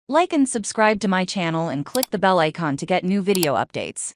Like and subscribe to my channel and click the bell icon to get new video updates.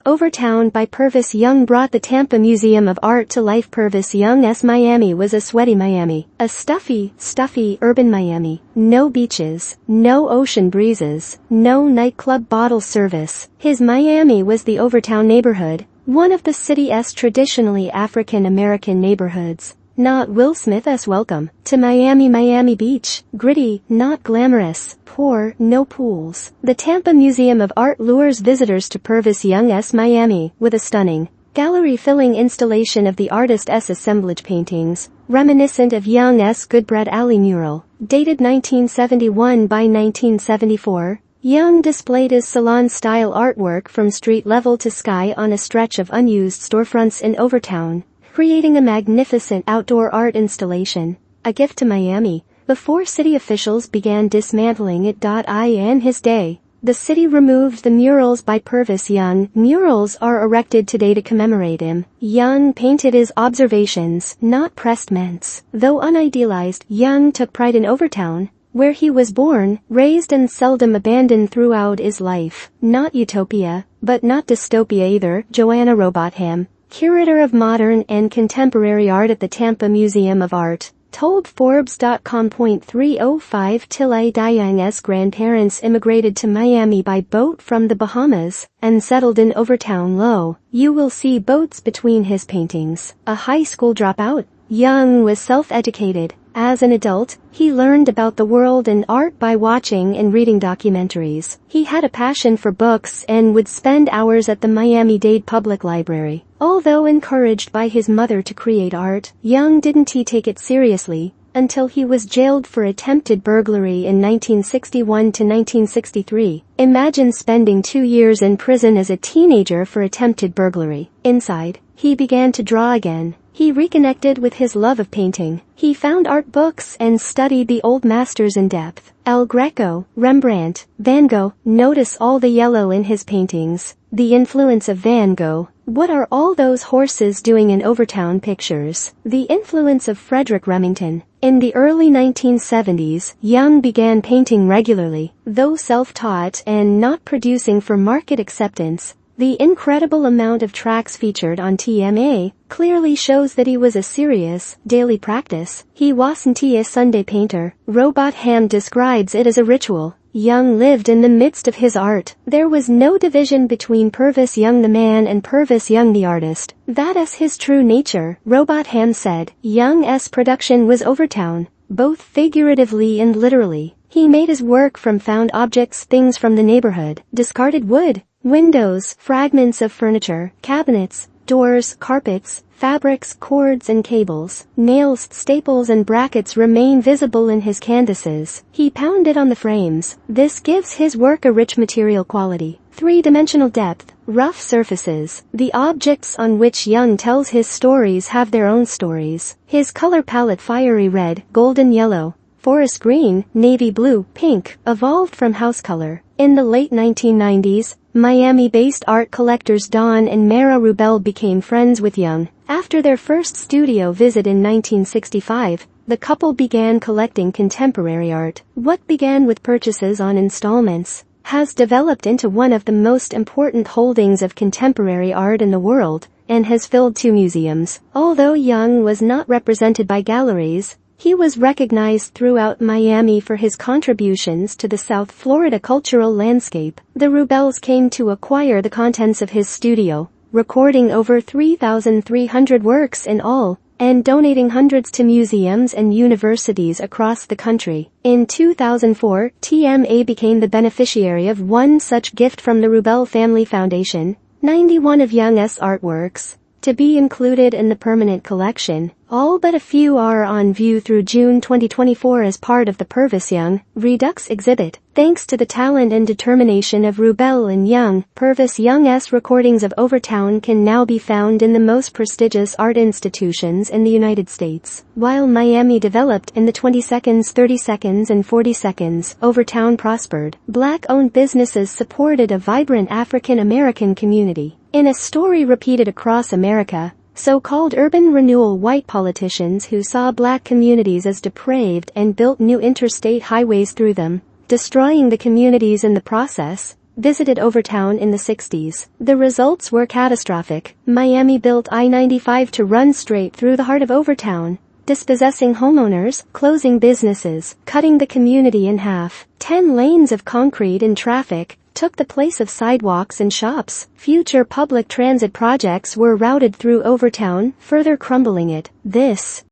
Overtown by Purvis Young brought the Tampa Museum of Art to life. Purvis Youngs Miami was a sweaty Miami, a stuffy urban Miami. No beaches, no ocean breezes, no nightclub bottle service. His Miami was the Overtown neighborhood, one of the city's traditionally African-American neighborhoods. Not Will Smith's Welcome to Miami. Miami Beach, gritty, not glamorous, poor, no pools. The Tampa Museum of Art lures visitors to Purvis Youngs Miami with a stunning, gallery-filling installation of the artist's assemblage paintings, reminiscent of Young's Goodbread Alley mural, dated 1971 by 1974. Young displayed his salon-style artwork from street level to sky on a stretch of unused storefronts in Overtown, creating a magnificent outdoor art installation, a gift to Miami, before city officials began dismantling it. In his day, the city removed the murals by Purvis Young. Murals are erected today to commemorate him. Young painted his observations, not pressments. Though unidealized, Young took pride in Overtown, where he was born, raised and seldom abandoned throughout his life. Not utopia, but not dystopia either. Joanna Robotham, curator of modern and contemporary art at the Tampa Museum of Art, told Forbes.com. 305 till I DieYoungs' grandparents immigrated to Miami by boat from the Bahamas and settled in Overtown. You will see boats between his paintings. A high school dropout, Young was self-educated. As an adult, he learned about the world and art by watching and reading documentaries. He had a passion for books and would spend hours at the Miami Dade Public Library. Although encouraged by his mother to create art, Young didn't take it seriously until he was jailed for attempted burglary in 1961 to 1963. Imagine spending 2 years in prison as a teenager for attempted burglary. Inside, he began to draw again. He reconnected with his love of painting. He found art books and studied the old masters in depth. El Greco, Rembrandt, Van Gogh. Notice all the yellow in his paintings. The influence of Van Gogh. What are all those horses doing in Overtown pictures? The influence of Frederick Remington. In the early 1970s, Young began painting regularly, though self-taught and not producing for market acceptance. The incredible amount of tracks featured on TMA clearly shows that he was a serious, daily practice. He wasn't a Sunday painter. Robotham describes it as a ritual. Young lived in the midst of his art. There was no division between Purvis Young the man and Purvis Young the artist. That is his true nature, Robotham said. Young's production was Overtown, both figuratively and literally. He made his work from found objects, things from the neighborhood, discarded wood, windows, fragments of furniture, cabinets, doors, carpets, fabrics, cords and cables, nails, staples and brackets remain visible in his canvases. He pounded on the frames. This gives his work a rich material quality, three-dimensional depth, rough surfaces. The objects on which Young tells his stories have their own stories. His color palette, fiery red, golden yellow, forest green, navy blue, pink, evolved from house color. In the late 1990s, Miami-based art collectors Don and Mara Rubel became friends with Young. After their first studio visit in 1965, the couple began collecting contemporary art. What began with purchases on installments has developed into one of the most important holdings of contemporary art in the world and has filled 2 museums. Although Young was not represented by galleries, he was recognized throughout Miami for his contributions to the South Florida cultural landscape. The Rubels came to acquire the contents of his studio, recording over 3,300 works in all, and donating hundreds to museums and universities across the country. In 2004, TMA became the beneficiary of one such gift from the Rubel Family Foundation, 91 of Young's artworks, to be included in the permanent collection. All but a few are on view through June 2024 as part of the Purvis Young Redux exhibit. Thanks to the talent and determination of Rubel and Young, Purvis Young's recordings of Overtown can now be found in the most prestigious art institutions in the United States. While Miami developed in the 20 seconds, 30 seconds and 40 seconds, Overtown prospered. Black-owned businesses supported a vibrant African-American community. In a story repeated across America, so-called urban renewal white politicians who saw black communities as depraved and built new interstate highways through them, destroying the communities in the process. Visited Overtown in the 60s. The results were catastrophic. Miami built I-95 to run straight through the heart of Overtown, dispossessing homeowners, closing businesses, cutting the community in half. 10 lanes of concrete and traffic took the place of sidewalks and shops. Future public transit projects were routed through Overtown, further crumbling it. This